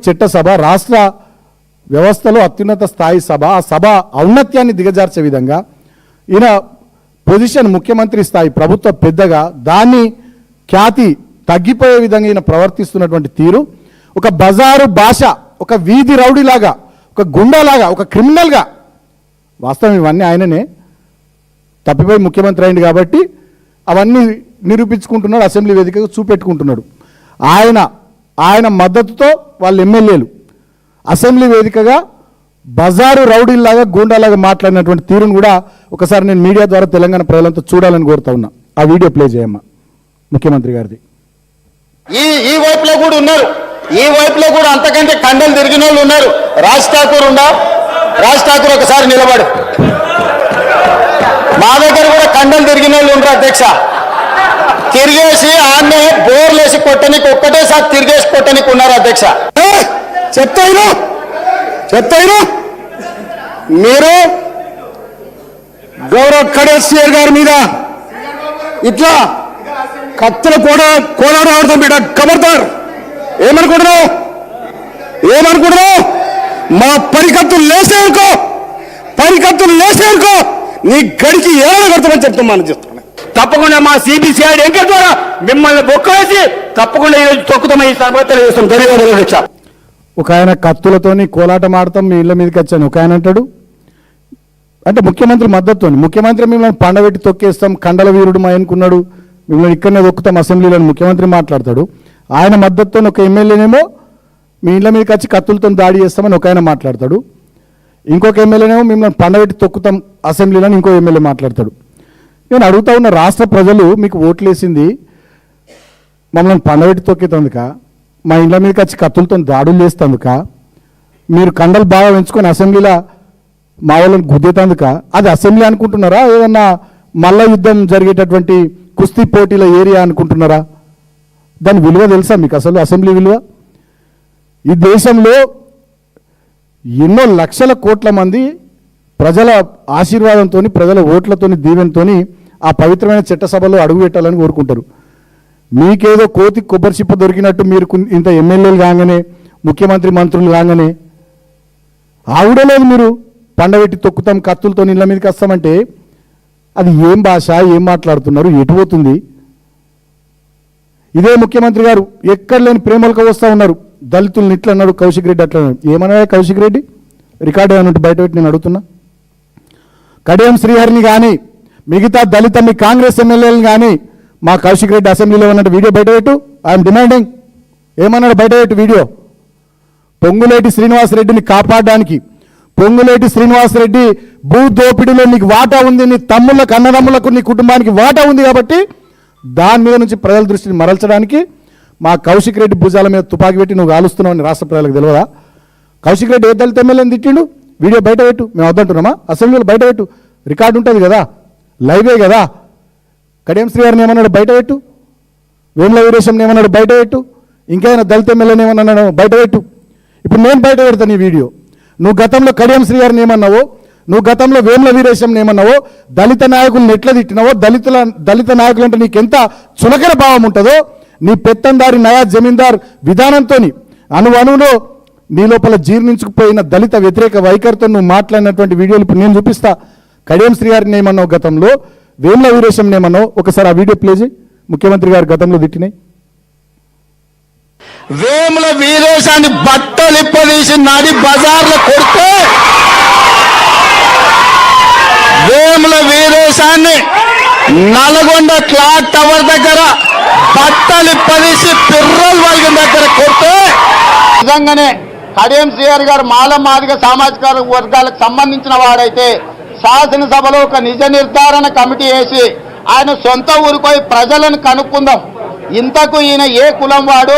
చట్టసభ రాష్ట్ర వ్యవస్థలో అత్యున్నత స్థాయి సభ. ఆ సభ ఔన్నత్యాన్ని దిగజార్చే విధంగా ఈయన పొజిషన్ ముఖ్యమంత్రి స్థాయి ప్రభుత్వ పెద్దగా దాన్ని ఖ్యాతి తగ్గిపోయే విధంగా ఈయన ప్రవర్తిస్తున్నటువంటి తీరు ఒక బజారు భాష, ఒక వీధి రౌడీలాగా, ఒక గుండాలాగా, ఒక క్రిమినల్గా. వాస్తవం ఇవన్నీ ఆయననే తప్పిపోయి ముఖ్యమంత్రి అయింది కాబట్టి అవన్నీ నిరూపించుకుంటున్నాడు, అసెంబ్లీ వేదికగా చూపెట్టుకుంటున్నాడు. ఆయన మద్దతుతో వాళ్ళ ఎమ్మెల్యేలు అసెంబ్లీ వేదికగా బజారు రౌడీల్లాగా గూండాలాగా మాట్లాడినటువంటి తీరును కూడా ఒకసారి నేను మీడియా ద్వారా తెలంగాణ ప్రజలంతా చూడాలని కోరుతా ఉన్నా. ఆ వీడియో ప్లే చేయమ్మా ముఖ్యమంత్రి గారిది. ఈ వైపులో కూడా ఉన్నారు, ఈ వైపులో కూడా అంతకంటే కండలు తిరిగిన వాళ్ళు ఉన్నారు. రాజ్ ఠాకూర్ ఒకసారి నిలబడు. మా దగ్గర కూడా కండలు తిరిగిన వాళ్ళు ఉంటారు అధ్యక్ష. తిరిగేసి ఆమె బోర్లేసి కొట్టనికి ఒక్కటేసారి తిరిగేసి కొట్టనికి ఉన్నారు అధ్యక్ష. చెప్తాయినా మీరు గౌరవ కేసీఆర్ గారి మీద ఇట్లా కత్తులు కూడా కోలాడడం బిడ్డ కబర్దారు. ఏమనుకుంటున్నావు? మా పరికత్తులు లేసేనుకో నీ గడికి ఏమైనా కడతామని చెప్తున్నాను. తప్పకుండా మా సిబిసిఐడి ఎంకర్ ద్వారా మిమ్మల్ని బొక్కవేసి తప్పకుండా ఈరోజు తొక్కుతామని చేస్తాం. ధన్యవాదాలు. ఒక ఆయన కత్తులతోని కోలాటం ఆడతాం మీ ఇళ్ళ మీదకి వచ్చాను ఒక ఆయన అంటాడు. అంటే ముఖ్యమంత్రి మద్దతుతో ముఖ్యమంత్రి మిమ్మల్ని పండబెట్టి తొక్కేస్తాం, కండల వీరుడు మా అనుకున్నాడు, మిమ్మల్ని ఇక్కడనే తొక్కుతాం అసెంబ్లీలో ముఖ్యమంత్రి మాట్లాడతాడు. ఆయన మద్దతుతో ఒక ఎమ్మెల్యేనేమో మీ ఇళ్ళ మీదకి వచ్చి కత్తులతో దాడి చేస్తామని ఒక ఆయన మాట్లాడతాడు. ఇంకొక ఎమ్మెల్యేనేమో మిమ్మల్ని పండబెట్టి తొక్కుతాం అసెంబ్లీలో ఇంకో ఎమ్మెల్యే మాట్లాడతాడు. నేను అడుగుతా ఉన్న రాష్ట్ర ప్రజలు మీకు ఓట్లేసింది మమ్మల్ని పండబెట్టి తొక్కేతందుక, మా ఇండ్ల మీదకి వచ్చి కత్తులతో దాడులు చేస్తేందుక, మీరు కండలు బాగా పెంచుకొని అసెంబ్లీలో మా వాళ్ళని గుద్దేతందుక? అది అసెంబ్లీ అనుకుంటున్నారా, ఏదన్నా మల్ల యుద్ధం జరిగేటటువంటి కుస్తీ పోటీల ఏరియా అనుకుంటున్నారా? దాని విలువ తెలుసా మీకు అసలు అసెంబ్లీ విలువ? ఈ దేశంలో ఎన్నో లక్షల కోట్ల మంది ప్రజల ఆశీర్వాదంతో, ప్రజల ఓట్లతో, దీవెనతో ఆ పవిత్రమైన చట్టసభలో అడుగు పెట్టాలని కోరుకుంటారు. మీకేదో కోతి కొబ్బరి చిప్ప దొరికినట్టు మీరు ఇంత ఎమ్మెల్యేలు కాగానే, ముఖ్యమంత్రి మంత్రులు కాగానే ఆవిడలేదు మీరు పండబెట్టి తొక్కుతాం కత్తులతో ఇళ్ళ మీదకి వస్తామంటే అది ఏం భాష, ఏం మాట్లాడుతున్నారు, ఎటు పోతుంది? ఇదే ముఖ్యమంత్రి గారు ఎక్కడ లేని ప్రేమలకు వస్తూ ఉన్నారు. దళితులను ఇట్లా అన్నాడు, కౌశిక్ రెడ్డి అట్లా అన్నాడు. ఏమన్నా కౌశిక్ రెడ్డి రికార్డు ఏమన్నట్టు బయట పెట్టి నేను అడుగుతున్నా. కడియం శ్రీహరిని కానీ మిగతా దళిత మీ కాంగ్రెస్ ఎమ్మెల్యేలను కానీ మా కౌశిక్ రెడ్డి అసెంబ్లీలో ఉన్నట్టు వీడియో బయటపెట్టు. I'm demanding. ఏమన్నాడు బయటపెట్టు వీడియో. పొంగులేటి శ్రీనివాసరెడ్డిని కాపాడడానికి, పొంగులేటి శ్రీనివాసరెడ్డి భూ దోపిడీలో నీకు వాటా ఉంది, నీ తమ్ముళ్ళకు అన్నదమ్ములకు నీ కుటుంబానికి వాటా ఉంది కాబట్టి దాని మీద నుంచి ప్రజల దృష్టిని మరల్చడానికి మా కౌశిక్ రెడ్డి భుజాల మీద తుపాకీ పెట్టి నువ్వు కాలుస్తున్నావు అని రాష్ట్ర ప్రజలకు తెలియదా? కౌశిక్ రెడ్డి ఏ దళిత ఎమ్మెల్యేని తిట్టిండు, వీడియో బయటపెట్టు. మేము వద్దంటున్నామా? అసెంబ్లీలో బయటపెట్టు, రికార్డు ఉంటుంది కదా, లైవే కదా. కడియం శ్రీవారిని ఏమన్నాడు బయటపెట్టు, వేముల వీరేశంని ఏమన్నాడు బయటపెట్టు, ఇంకేమైనా దళిత ఎమ్మెల్యేని ఏమన్నాడు బయటపెట్టు. ఇప్పుడు నేను బయట పెడతాను ఈ వీడియో. నువ్వు గతంలో కడియం శ్రీవారిని ఏమన్నావో, నువ్వు గతంలో వేముల వీరేశంని ఏమన్నావో, దళిత నాయకులను ఎట్లా తిట్టినావో, దళిత నాయకులు అంటే నీకెంత చులకన భావం ఉంటుందో, నీ పెత్తందారి నయా జమీందార్ విధానంతో అణువణువులో నీ లోపల జీర్ణించుకుపోయిన దళిత వ్యతిరేక వైఖరితో నువ్వు మాట్లాడినటువంటి వీడియోలు ఇప్పుడు నేను చూపిస్తా. కడియం శ్రీవారిని ఏమన్నావు గతంలో, వేముల వీరేశంని ఏమన్నావు, ఒకసారి ఆ వీడియో ప్లే చేయి. ముఖ్యమంత్రి గారు గతంలో తిట్టినాయి. వేముల వీరేశాన్ని బట్టలు ఇప్పదీసి నడి బజార్లో కొడితే, వేముల వీరేశాన్ని నల్గొండ క్లాక్ టవర్ దగ్గర బట్టలు ఇప్పదీసి పిర్రల్ వర్గం దగ్గర కొడితే, నిజంగానే కడియం శ్రీహరి గారు మాల మాదిగ సామాజిక వర్గాలకు సంబంధించిన వాడైతే శాసనసభలో ఒక నిజ నిర్ధారణ కమిటీ వేసి ఆయన సొంత ఊరిపోయి ప్రజలను కనుక్కుందాం. ఇంతకు ఈయన ఏ కులం వాడు,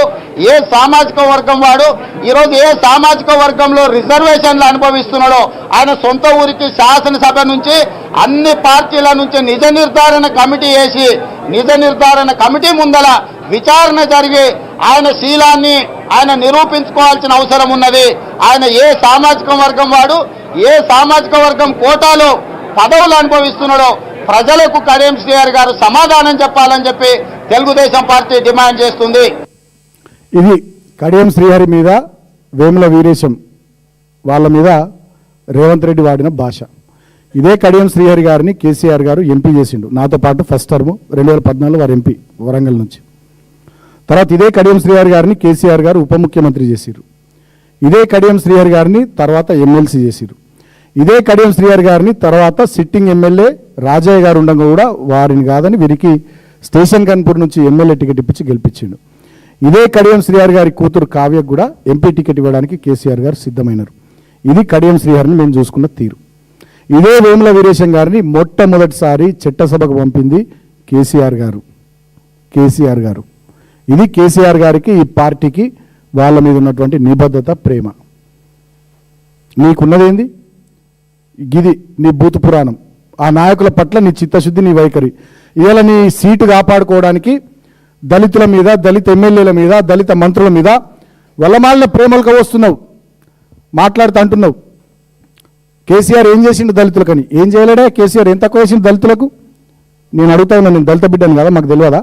ఏ సామాజిక వర్గం వాడు, ఈరోజు ఏ సామాజిక వర్గంలో రిజర్వేషన్లు అనుభవిస్తున్నాడో ఆయన సొంత ఊరికి శాసనసభ నుంచి అన్ని పార్టీల నుంచి నిజ నిర్ధారణ కమిటీ వేసి నిజ నిర్ధారణ కమిటీ ముందల విచారణ జరిగి ఆయన శీలాన్ని ఆయన నిరూపించుకోవాల్సిన అవసరం ఉన్నది. ఆయన ఏ సామాజిక వర్గం వాడు, ఏ సామాజిక వర్గం కోటాలో పదవులు అనుభవిస్తున్నాడో ప్రజలకు కడియం శ్రీహరి గారు సమాధానం చెప్పాలని చెప్పి తెలుగుదేశం పార్టీ డిమాండ్ చేస్తుంది. ఇది కడియం శ్రీహరి మీద వేముల వీరేశం వాళ్ళ మీద రేవంత్ రెడ్డి వాడిన భాష. ఇదే కడియం శ్రీహరి గారిని కేసీఆర్ గారు ఎంపీ చేసిండు, నాతో పాటు ఫస్ట్ టర్మ్ 2014 వారు ఎంపీ వరంగల్ నుంచి. తర్వాత ఇదే కడియం శ్రీహరి గారిని కేసీఆర్ గారు ఉప ముఖ్యమంత్రి చేసిరు. ఇదే కడియం శ్రీహరి గారిని తర్వాత ఎమ్మెల్సీ చేసిరు. ఇదే కడియం శ్రీహరి గారిని తర్వాత సిట్టింగ్ ఎమ్మెల్యే రాజయ్య గారు ఉండగా కూడా వారిని కాదని వీరికి స్టేషన్ కన్పూర్ నుంచి ఎమ్మెల్యే టికెట్ ఇప్పించి గెలిపించిండు. ఇదే కడియం శ్రీహరి గారి కూతురు కావ్యకు కూడా ఎంపీ టికెట్ ఇవ్వడానికి కేసీఆర్ గారు సిద్ధమైనారు. ఇది కడియం శ్రీహరిని మేము చూసుకున్న తీరు. ఇదే వేముల వీరేశం గారిని మొట్టమొదటిసారి చట్టసభకు పంపింది కేసీఆర్ గారు. ఇది కేసీఆర్ గారికి, ఈ పార్టీకి వాళ్ళ మీద ఉన్నటువంటి నిబద్ధత, ప్రేమ. నీకున్నదేంది? గిది నీ భూత పురాణం. ఆ నాయకుల పట్ల నీ చిత్తశుద్ధి, నీ వైఖరి. ఇవాళ నీ సీటు కాపాడుకోవడానికి దళితుల మీద, దళిత ఎమ్మెల్యేల మీద, దళిత మంత్రుల మీద వల్లమాలిన ప్రేమలుగా వస్తున్నావు, మాట్లాడుతూ అంటున్నావు. కేసీఆర్ ఏం చేసిండు దళితులకని? ఏం చేయలేడే కేసీఆర్? ఏం తక్కువ చేసిండు దళితులకు? నేను అడుగుతా ఉన్నా, నేను దళిత బిడ్డను కదా, మాకు తెలియదా?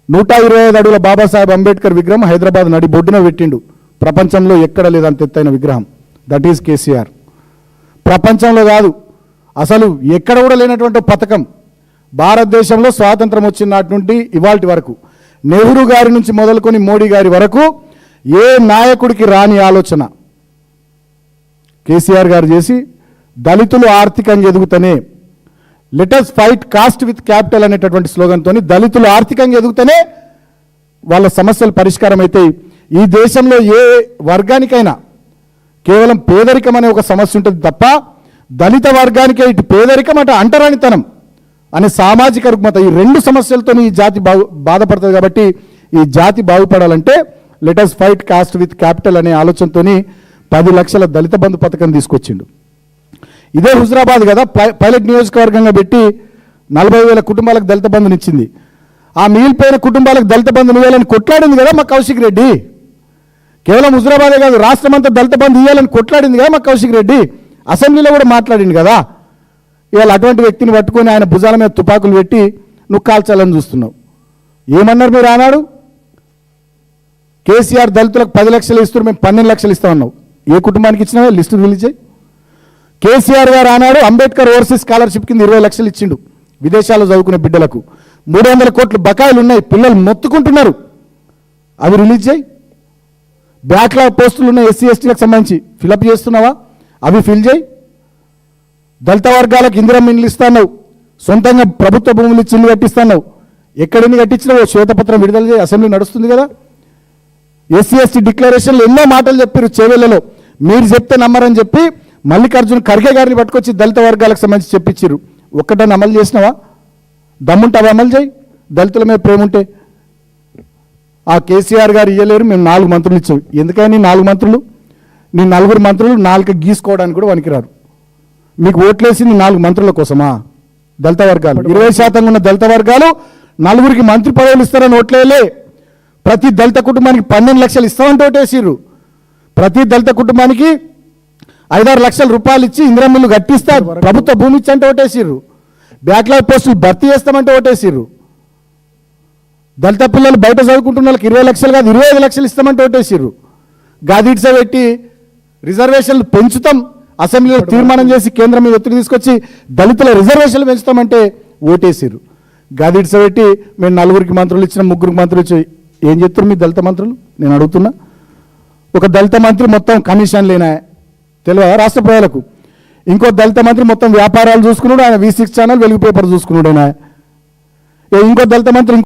125 అడుగుల బాబాసాహెబ్ అంబేద్కర్ విగ్రహం హైదరాబాద్ నడి బొడ్డున పెట్టిండు. ప్రపంచంలో ఎక్కడ లేదంత ఎత్తైన విగ్రహం. That is KCR. ప్రపంచంలో కాదు, అసలు ఎక్కడ కూడా లేనటువంటి పథకం. భారతదేశంలో స్వాతంత్రం వచ్చిన నాటి నుండి ఇవాల్టి వరకు, నెహ్రూ గారి నుంచి మొదలుకొని మోడీ గారి వరకు ఏ నాయకుడికి రాని ఆలోచన కేసీఆర్ గారు చేసి, దళితులు ఆర్థికంగా ఎదుగుతూనే, let us fight caste with capital అనేటటువంటి స్లోగన్తో దళితులు ఆర్థికంగా ఎదుగుతూనే వాళ్ళ సమస్యలు పరిష్కారం అవుతాయి. ఈ దేశంలో ఏ వర్గానికైనా కేవలం పేదరికం అనే ఒక సమస్య ఉంటుంది తప్ప, దళిత వర్గానికే ఇటు పేదరికం అటు అంటరానితనం అనే సామాజిక రుగ్మత, ఈ రెండు సమస్యలతో ఈ జాతి బాధపడుతుంది. కాబట్టి ఈ జాతి బాగుపడాలంటే let us fight caste with capital అనే ఆలోచనతో 10 లక్షల దళిత బంధు పథకం తీసుకొచ్చిండు. ఇదే హుజరాబాద్ కదా పైలట్ నియోజకవర్గంగా పెట్టి 40,000 కుటుంబాలకు దళిత బంధునిచ్చింది. ఆ మిగిలిపోయిన కుటుంబాలకు దళిత బంధుని ఇవ్వాలని కొట్లాడింది కదా మా కౌశిక్ రెడ్డి. కేవలం హుజరాబాదే కాదు, రాష్ట్రమంతా దళిత బంధు ఇవ్వాలని కొట్లాడింది కదా మా కౌశిక్ రెడ్డి. అసెంబ్లీలో కూడా మాట్లాడింది కదా. ఇవాళ అటువంటి వ్యక్తిని పట్టుకొని ఆయన భుజాల మీద తుపాకులు పెట్టి నువ్వు కాల్చాలని చూస్తున్నావు. ఏమన్నారు మీరు ఆనాడు? కేసీఆర్ దళితులకు 10 లక్షలు ఇస్తున్నారు, మేము 12 లక్షలు ఇస్తామన్నావు. ఏ కుటుంబానికి ఇచ్చినావో లిస్టు రిలీజ్ చేయి. కేసీఆర్ గారు ఆనాడు అంబేద్కర్ ఓవర్సీస్ స్కాలర్షిప్ కింద 20 లక్షలు ఇచ్చిండు విదేశాల్లో చదువుకునే బిడ్డలకు. 300 కోట్ల బకాయిలు ఉన్నాయి, పిల్లలు మొత్తుకుంటున్నారు, అవి రిలీజ్ చేయి. బ్యాక్లాగ్ పోస్టులు ఉన్న ఎస్సీ ఎస్టీలకు సంబంధించి ఫిలప్ చేస్తున్నావా? అవి ఫిల్ చేయి. దళిత వర్గాలకు ఇందిరమ్మ ఇండ్లు ఇస్తున్నావు, సొంతంగా ప్రభుత్వ భూములు ఇచ్చి ఇల్లు కట్టిస్తున్నావు. ఎక్కడిని కట్టించినావో శ్వేతపత్రం విడుదల చేయి, అసెంబ్లీ నడుస్తుంది కదా. ఎస్సీ ఎస్టీ డిక్లరేషన్లు ఎన్నో మాటలు చెప్పారు చేవెళ్లలో, మీరు చెప్తే నమ్మరని చెప్పి మల్లికార్జున ఖర్గే గారిని పట్టుకొచ్చి దళిత వర్గాలకు సంబంధించి చెప్పించారు. ఒక్కటని అమలు చేసినావా? దమ్ముంటే అవి అమలు చేయి. దళితుల మీద ప్రేమ ఉంటే. ఆ కేసీఆర్ గారు ఇయ్యలేరు, మేము 4 మంత్రులు ఇచ్చాం. ఎందుకని 4 మంత్రులు? నీ 4 మంత్రులు 4 గీసుకోవడానికి కూడా వనికిరారు. మీకు ఓట్లేసింది 4 మంత్రుల కోసమా? దళిత వర్గాలు 20% ఉన్న దళిత వర్గాలు 4కి మంత్రి పదవులు ఇస్తారని ఓట్లేలే. ప్రతి దళిత కుటుంబానికి 12 లక్షలు ఇస్తామంటే ఓటేసిర్రు. ప్రతి దళిత కుటుంబానికి 5-6 లక్షల రూపాయలు ఇచ్చి ఇందిరమ్మిల్లు కట్టిస్తా, ప్రభుత్వ భూమి ఇచ్చి అంటే ఓటేసిర్రు. బ్యాక్లాగ్ పోస్టులు భర్తీ చేస్తామంటే ఓటేసిర్రు. దళిత పిల్లలు బయట చదువుకుంటున్న వాళ్ళకి 20 లక్షలు కాదు 25 లక్షలు ఇస్తామంటే ఓటేసిర్రు. గాదిడ్స పెట్టి రిజర్వేషన్లు పెంచుతాం, అసెంబ్లీలో తీర్మానం చేసి కేంద్రం మీద ఒత్తిడి తీసుకొచ్చి దళితుల రిజర్వేషన్లు పెంచుతామంటే ఓటేసిర్రు. గాదిడ్స పెట్టి మేము 4కి మంత్రులు ఇచ్చిన 3కి మంత్రులు ఇచ్చి ఏం చెప్తారు మీ దళిత మంత్రులు? నేను అడుగుతున్నా. ఒక దళిత మంత్రి మొత్తం కమిషన్ లేనా తెలియదా రాష్ట్ర ప్రజలకు? ఇంకో దళిత మంత్రి మొత్తం వ్యాపారాలు చూసుకున్నాడు, ఆయన V6 ఛానల్, వెలుగు పేపర్ చూసుకున్నాడు ఆయన. ఇంకో దళిత మంత్రి